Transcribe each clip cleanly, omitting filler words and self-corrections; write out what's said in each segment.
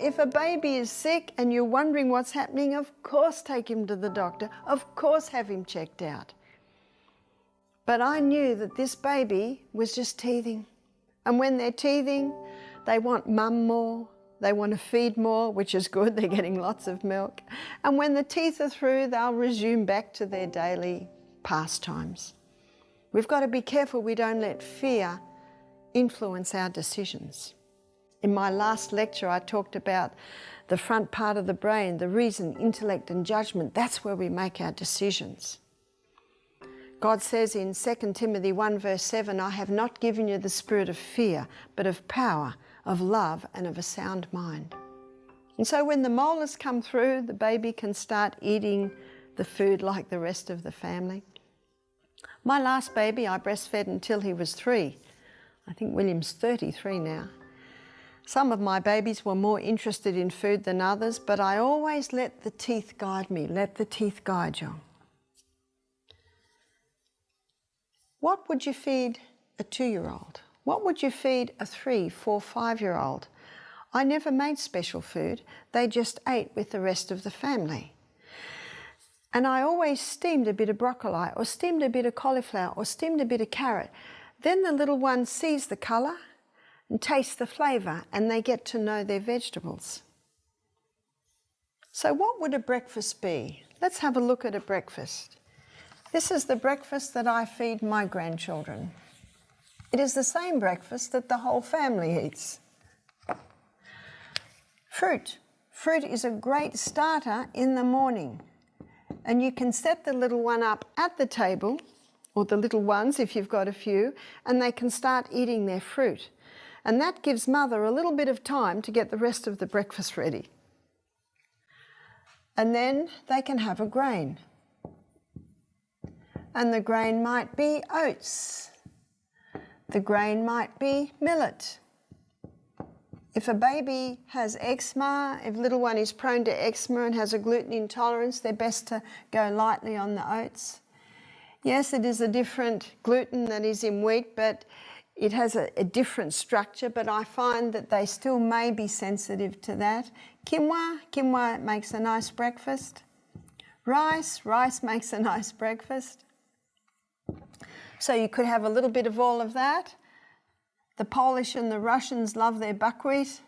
If a baby is sick and you're wondering what's happening, of course take him to the doctor. Of course have him checked out. But I knew that this baby was just teething. And when they're teething, they want mum more. They want to feed more, which is good. They're getting lots of milk. And when the teeth are through, they'll resume back to their daily pastimes. We've got to be careful we don't let fear influence our decisions. In my last lecture, I talked about the front part of the brain, the reason, intellect and judgment. That's where we make our decisions. God says in 2 Timothy 1 verse 7, I have not given you the spirit of fear, but of power, of love and of a sound mind. And so when the molars come through, the baby can start eating the food like the rest of the family. My last baby I breastfed until he was 3. I think William's 33 now. Some of my babies were more interested in food than others, but I always let the teeth guide me. Let the teeth guide you. What would you feed a 2-year-old? What would you feed a 3, 4, 5-year-old? I never made special food. They just ate with the rest of the family. And I always steamed a bit of broccoli or steamed a bit of cauliflower or steamed a bit of carrot. Then the little one sees the colour and tastes the flavour and they get to know their vegetables. So what would a breakfast be? Let's have a look at a breakfast. This is the breakfast that I feed my grandchildren. It is the same breakfast that the whole family eats. Fruit. Fruit is a great starter in the morning. And you can set the little one up at the table, or the little ones if you've got a few, and they can start eating their fruit. And that gives mother a little bit of time to get the rest of the breakfast ready. And then they can have a grain. And the grain might be oats. The grain might be millet. If a baby has eczema, if little one is prone to eczema and has a gluten intolerance, they're best to go lightly on the oats. Yes, it is a different gluten that is in wheat, but it has a different structure, but I find that they still may be sensitive to that. Quinoa makes a nice breakfast. Rice makes a nice breakfast. So you could have a little bit of all of that. The Polish and the Russians love their buckwheat.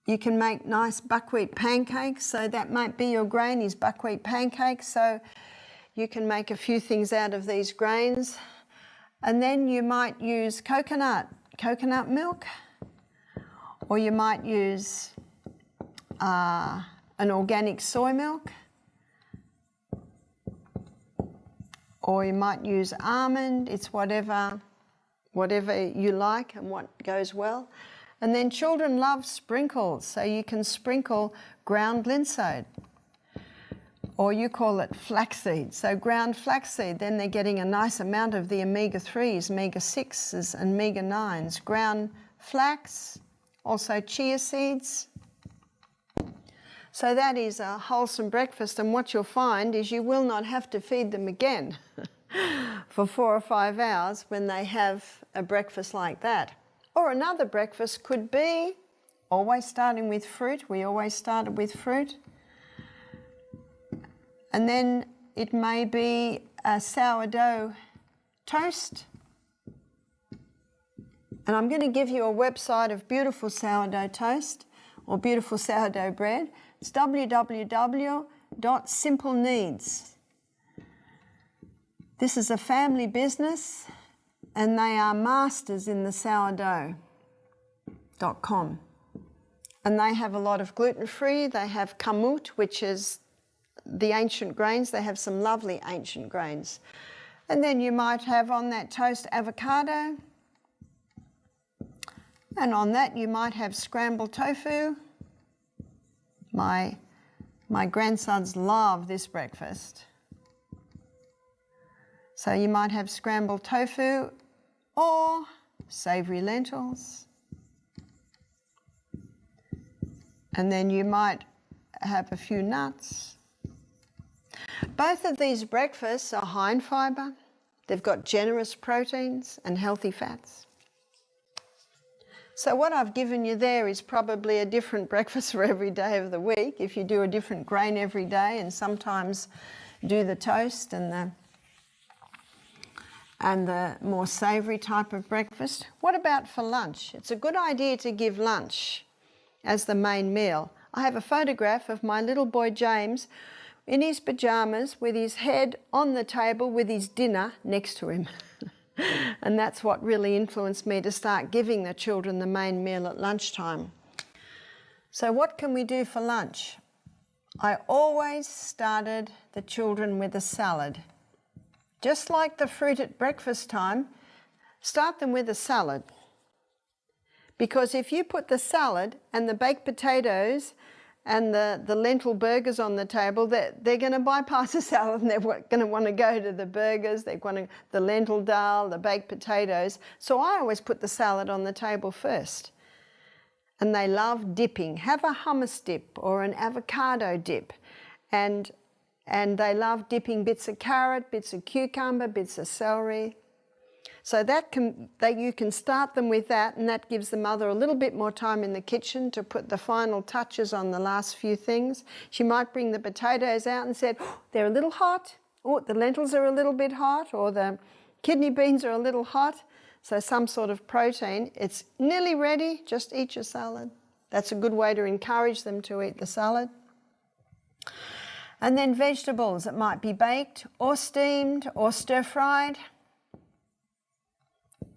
You can make nice buckwheat pancakes, so that might be your grain is buckwheat pancakes. So you can make a few things out of these grains. And then you might use coconut milk, or you might use an organic soy milk, or you might use almond. It's whatever you like and what goes well. And then children love sprinkles, so you can sprinkle ground linseed, or you call it flaxseed. So ground flaxseed, then they're getting a nice amount of the omega-3s, omega-6s and omega-9s. Ground flax, also chia seeds. So that is a wholesome breakfast, and what you'll find is you will not have to feed them again for 4 or 5 hours when they have a breakfast like that. Or another breakfast could be always starting with fruit. We always started with fruit. And then it may be a sourdough toast. And I'm going to give you a website of beautiful sourdough toast or beautiful sourdough bread. It's www.simpleneeds. This is a family business and they are masters in the sourdough.com. And they have a lot of gluten-free. They have kamut, which is the ancient grains. They have some lovely ancient grains. And then you might have on that toast avocado. And on that you might have scrambled tofu. My grandsons love this breakfast. So you might have scrambled tofu or savoury lentils. And then you might have a few nuts. Both of these breakfasts are high in fibre. They've got generous proteins and healthy fats. So what I've given you there is probably a different breakfast for every day of the week. If you do a different grain every day and sometimes do the toast and the more savoury type of breakfast. What about for lunch? It's a good idea to give lunch as the main meal. I have a photograph of my little boy James in his pyjamas with his head on the table with his dinner next to him. And that's what really influenced me to start giving the children the main meal at lunchtime. So what can we do for lunch? I always started the children with a salad. Just like the fruit at breakfast time, start them with a salad. Because if you put the salad and the baked potatoes and the lentil burgers on the table, they're going to bypass the salad and they're going to want to go to the burgers, they're going to the lentil dal, the baked potatoes. So I always put the salad on the table first. And they love dipping. Have a hummus dip or an avocado dip. And they love dipping bits of carrot, bits of cucumber, bits of celery. So you can start them with that, and that gives the mother a little bit more time in the kitchen to put the final touches on the last few things. She might bring the potatoes out and said, oh, they're a little hot, or the lentils are a little bit hot, or the kidney beans are a little hot. So some sort of protein. It's nearly ready, just eat your salad. That's a good way to encourage them to eat the salad. And then vegetables, it might be baked or steamed or stir-fried.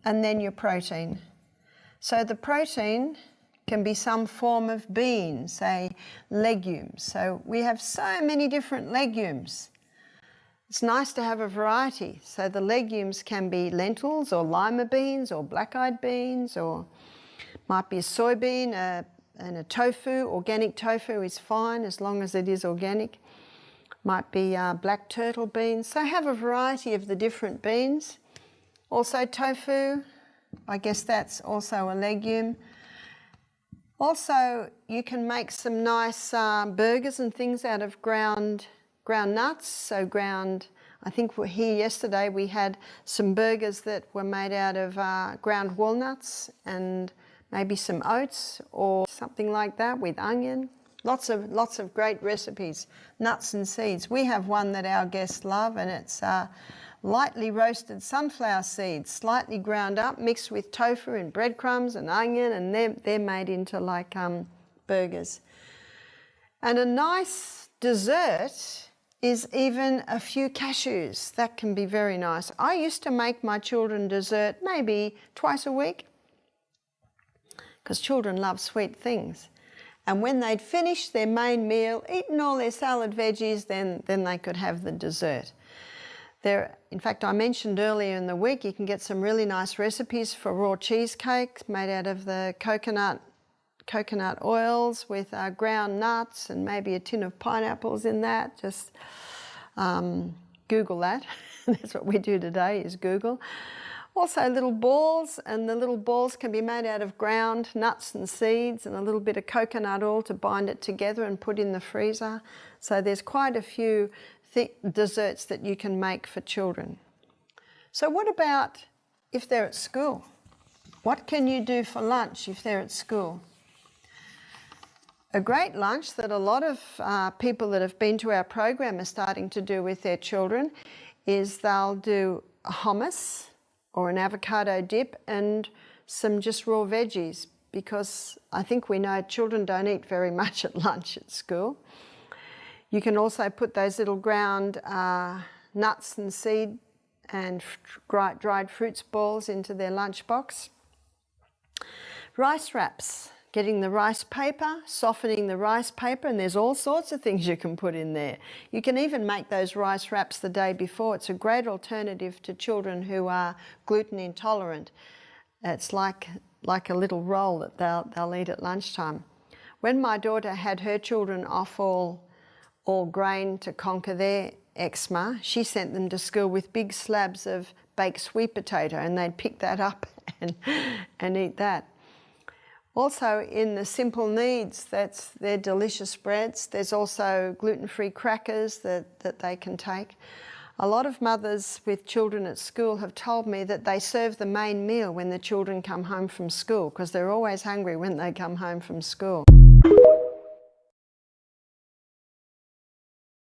And then your protein. So the protein can be some form of bean, say legumes. So we have so many different legumes. It's nice to have a variety. So the legumes can be lentils or lima beans or black-eyed beans, or might be a soybean and a tofu. Organic tofu is fine as long as it is organic. Might be black turtle beans. So have a variety of the different beans. Also tofu, I guess that's also a legume. Also, you can make some nice burgers and things out of ground nuts. So I think here yesterday we had some burgers that were made out of ground walnuts and maybe some oats or something like that with onion. Lots of great recipes, nuts and seeds. We have one that our guests love, and it's lightly roasted sunflower seeds, slightly ground up, mixed with tofu and breadcrumbs and onion, and they're made into like burgers. And a nice dessert is even a few cashews. That can be very nice. I used to make my children dessert maybe twice a week, because children love sweet things. And when they'd finished their main meal, eaten all their salad veggies, then they could have the dessert. In fact, I mentioned earlier in the week, you can get some really nice recipes for raw cheesecake made out of the coconut oils with ground nuts and maybe a tin of pineapples in that. Just Google that. That's what we do today, is Google. Also little balls, and the little balls can be made out of ground nuts and seeds and a little bit of coconut oil to bind it together and put in the freezer. So there's quite a few desserts that you can make for children. So what about if they're at school? What can you do for lunch if they're at school? A great lunch that a lot of people that have been to our program are starting to do with their children is they'll do a hummus or an avocado dip and some just raw veggies, because I think we know children don't eat very much at lunch at school. You can also put those little ground nuts and seed and dried fruits balls into their lunchbox. Rice wraps, getting the rice paper, softening the rice paper, and there's all sorts of things you can put in there. You can even make those rice wraps the day before. It's a great alternative to children who are gluten intolerant. It's like a little roll that they'll eat at lunchtime. When my daughter had her children off all grain to conquer their eczema, she sent them to school with big slabs of baked sweet potato, and they'd pick that up and eat that. Also in the simple needs, that's their delicious breads. There's also gluten-free crackers that they can take. A lot of mothers with children at school have told me that they serve the main meal when the children come home from school because they're always hungry when they come home from school.